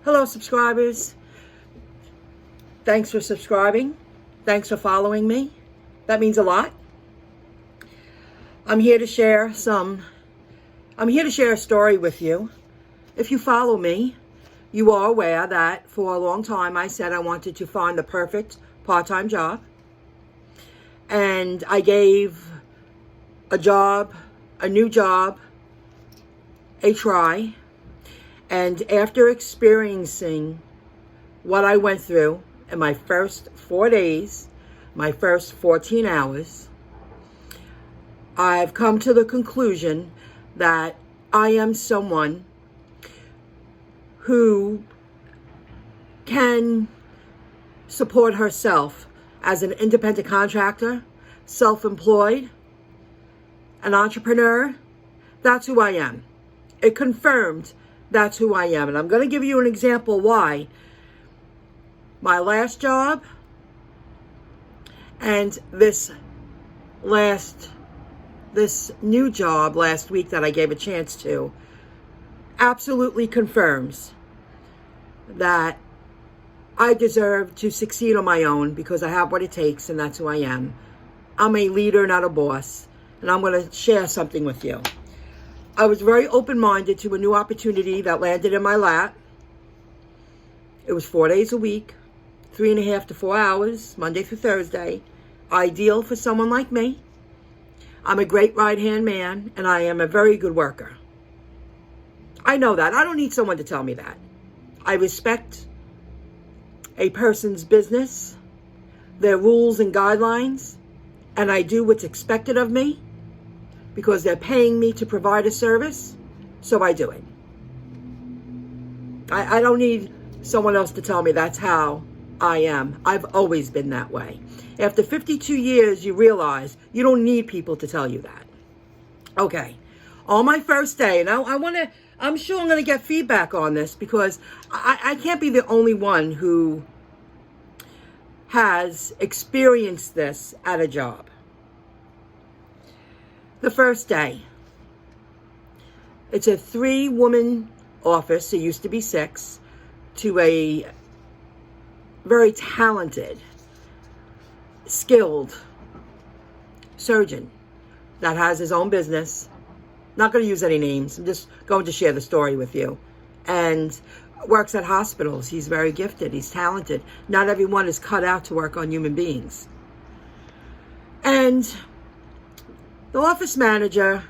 Hello, subscribers. Thanks for subscribing. Thanks for following me. That means a lot. I'm here to share a story with you. If you follow me, you are aware that for a long time I said I wanted to find the perfect part-time job. And I gave a new job, a try. And after experiencing what I went through in my first 4 days, my first 14 hours, I've come to the conclusion that I am someone who can support herself as an independent contractor, self-employed, an entrepreneur. That's who I am. It confirmed that's who I am. And I'm going to give you an example why. My last job and this new job last week that I gave a chance to absolutely confirms that I deserve to succeed on my own because I have what it takes, and that's who I am. I'm a leader, not a boss, and I'm going to share something with you. I was very open-minded to a new opportunity that landed in my lap. It was 4 days a week, 3.5 to 4 hours, Monday through Thursday. Ideal for someone like me. I'm a great right-hand man, and I am a very good worker. I know that. I don't need someone to tell me that. I respect a person's business, their rules and guidelines, and I do what's expected of me because they're paying me to provide a service, so I do it. I don't need someone else to tell me that's how I am. I've always been that way. After 52 years, you realize you don't need people to tell you that. Okay, on my first day, and I'm sure I'm going to get feedback on this because I can't be the only one who has experienced this at a job. The first day, it's a 3-woman office. It used to be 6, to a very talented, skilled surgeon that has his own business. Not going to use any names. I'm just going to share the story with you. And works at hospitals. He's very gifted. He's talented. Not everyone is cut out to work on human beings. And the office manager,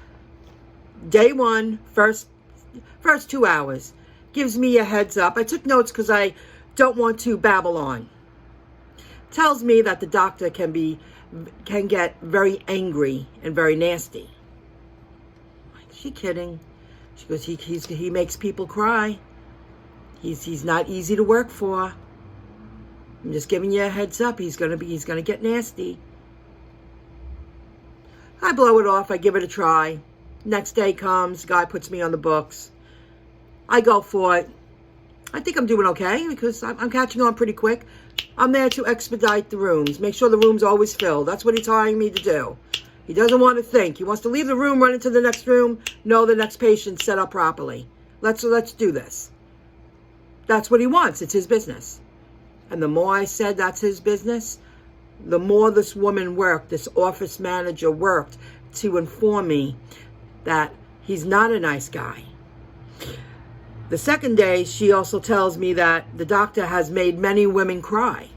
day one, first 2 hours, gives me a heads up. I took notes because I don't want to babble on. Tells me that the doctor can get very angry and very nasty. Is she kidding? She goes, he makes people cry. He's not easy to work for. I'm just giving you a heads up. He's gonna get nasty. I blow it off. I give it a try. Next day comes. Guy puts me on the books. I go for it. I think I'm doing okay because I'm catching on pretty quick. I'm there to expedite the rooms. Make sure the room's always filled. That's what he's hiring me to do. He doesn't want to think. He wants to leave the room, run into the next room. No, the next patient's set up properly. Let's do this. That's what he wants. It's his business. And the more I said that's his business, the more this woman worked, this office manager worked to inform me that he's not a nice guy. The second day, she also tells me that the doctor has made many women cry.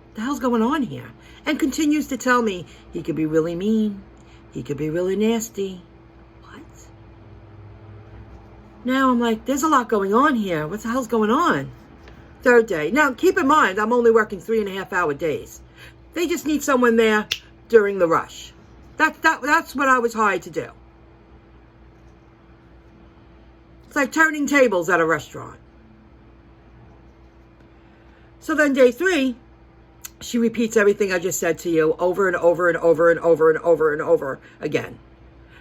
What the hell's going on here? And continues to tell me he could be really mean. He could be really nasty. What? Now I'm like, there's a lot going on here. What the hell's going on? Third day. Now, keep in mind, I'm only working 3.5-hour days. They just need someone there during the rush. That's what I was hired to do. It's like turning tables at a restaurant. So then day 3, she repeats everything I just said to you over and over and over and over and over and over again.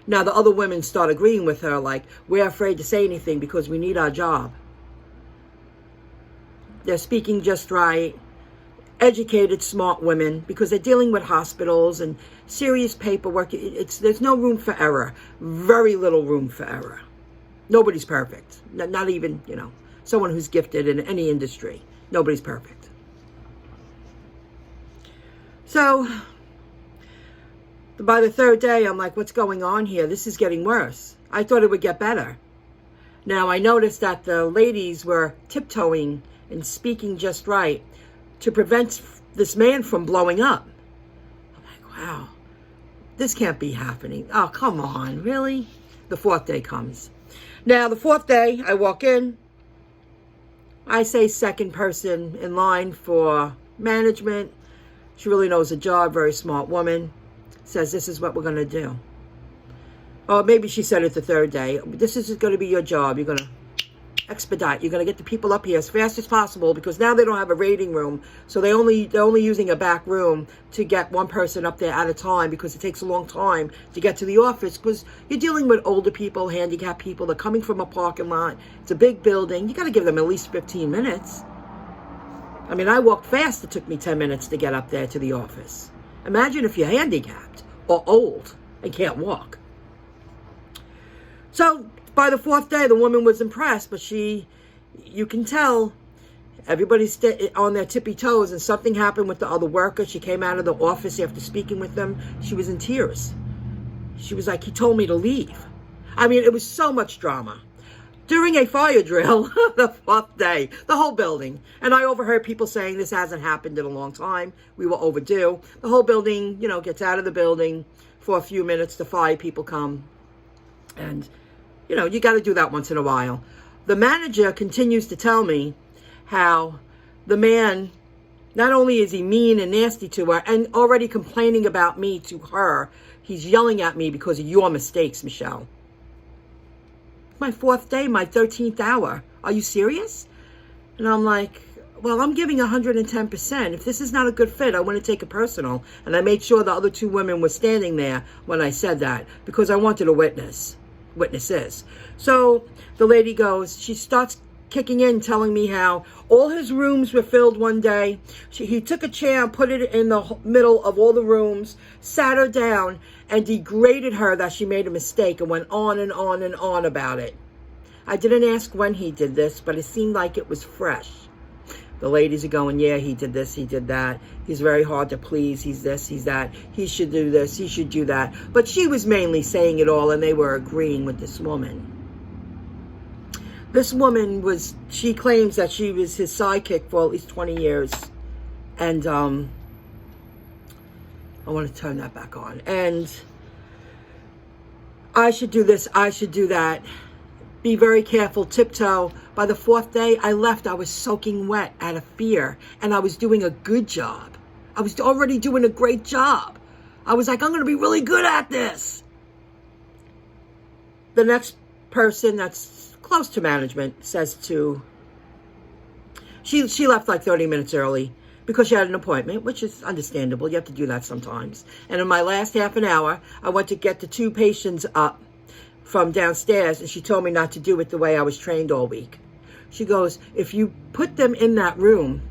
Now the other women start agreeing with her, like, we're afraid to say anything because we need our job. They're speaking just right. Educated, smart women, because they're dealing with hospitals and serious paperwork. There's no room for error. Very little room for error. Nobody's perfect. Not even, someone who's gifted in any industry. Nobody's perfect. So by the third day, I'm like, what's going on here? This is getting worse. I thought it would get better. Now, I noticed that the ladies were tiptoeing and speaking just right to prevent this man from blowing up. I'm like, wow, this can't be happening. Oh, come on, really? The fourth day comes. Now, the fourth day, I walk in. I say second person in line for management. She really knows the job, very smart woman. Says, this is what we're going to do. Or maybe she said it the third day. This is going to be your job. You're going to expedite. You're going to get the people up here as fast as possible, because now they don't have a waiting room. So they're only using a back room to get one person up there at a time, because it takes a long time to get to the office, because you're dealing with older people, handicapped people. They're coming from a parking lot. It's a big building. You got to give them at least 15 minutes. I mean, I walked fast. It took me 10 minutes to get up there to the office. Imagine if you're handicapped or old and can't walk. So by the fourth day, the woman was impressed, but you can tell everybody's on their tippy toes, and something happened with the other worker. She came out of the office after speaking with them. She was in tears. She was like, he told me to leave. I mean, it was so much drama. During a fire drill, the fourth day, the whole building, and I overheard people saying this hasn't happened in a long time. We were overdue. The whole building, gets out of the building for a few minutes. The fire people come, and you got to do that once in a while. The manager continues to tell me how the man, not only is he mean and nasty to her and already complaining about me to her, he's yelling at me because of your mistakes, Michelle. My fourth day, my 13th hour. Are you serious? And I'm like, well, I'm giving 110%. If this is not a good fit, I want to take it personal. And I made sure the other two women were standing there when I said that, because I wanted a witnesses. So the lady goes, she starts kicking in, telling me how all his rooms were filled one day. He took a chair and put it in the middle of all the rooms, sat her down, and degraded her that she made a mistake, and went on and on and on about it. I didn't ask when he did this, but it seemed like it was fresh. The ladies are going, yeah, he did this, he did that. He's very hard to please. He's this, he's that. He should do this, he should do that. But she was mainly saying it all, and they were agreeing with this woman. This woman she claims that she was his sidekick for at least 20 years. And I want to turn that back on. And I should do this, I should do that. Be very careful, tiptoe. By the fourth day, I left. I was soaking wet out of fear, and I was doing a good job. I was already doing a great job. I was like, I'm going to be really good at this. The next person that's close to management says she left like 30 minutes early because she had an appointment, which is understandable. You have to do that sometimes. And in my last half an hour, I went to get the two patients up from downstairs, and she told me not to do it the way I was trained all week. She goes, if you put them in that room,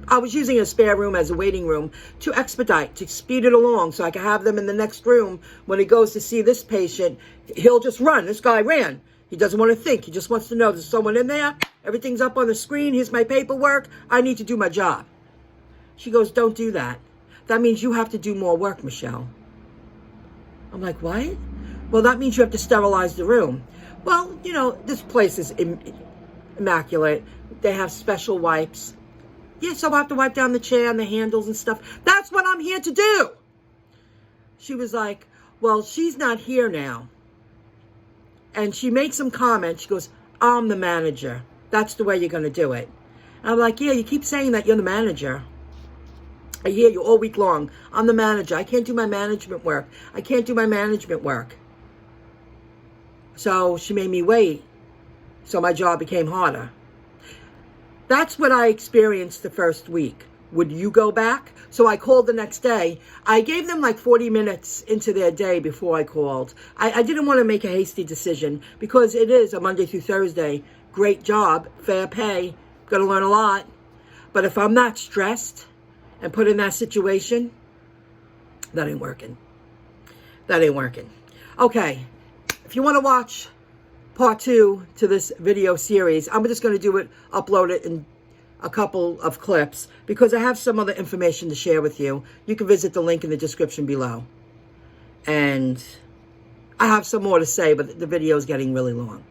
I was using a spare room as a waiting room to expedite, to speed it along so I could have them in the next room. When he goes to see this patient, he'll just run. This guy ran. He doesn't want to think. He just wants to know there's someone in there. Everything's up on the screen. Here's my paperwork. I need to do my job. She goes, don't do that. That means you have to do more work, Michelle. I'm like, what? Well, that means you have to sterilize the room. Well, this place is immaculate. They have special wipes. Yeah, so I have to wipe down the chair and the handles and stuff. That's what I'm here to do. She was like, well, she's not here now. And she makes some comment. She goes, I'm the manager. That's the way you're going to do it. And I'm like, yeah, you keep saying that you're the manager. I hear you all week long. I'm the manager. I can't do my management work. I can't do my management work. So she made me wait. So my job became harder. That's what I experienced the first week. Would you go back? So I called the next day. I gave them like 40 minutes into their day before I called. I didn't want to make a hasty decision because it is a Monday through Thursday. Great job, fair pay, going to learn a lot. But if I'm not stressed and put in that situation, that ain't working. That ain't working. Okay, if you want to watch part 2 to this video series. I'm just going to do it, upload it in a couple of clips because I have some other information to share with you. You can visit the link in the description below. And I have some more to say, but the video is getting really long.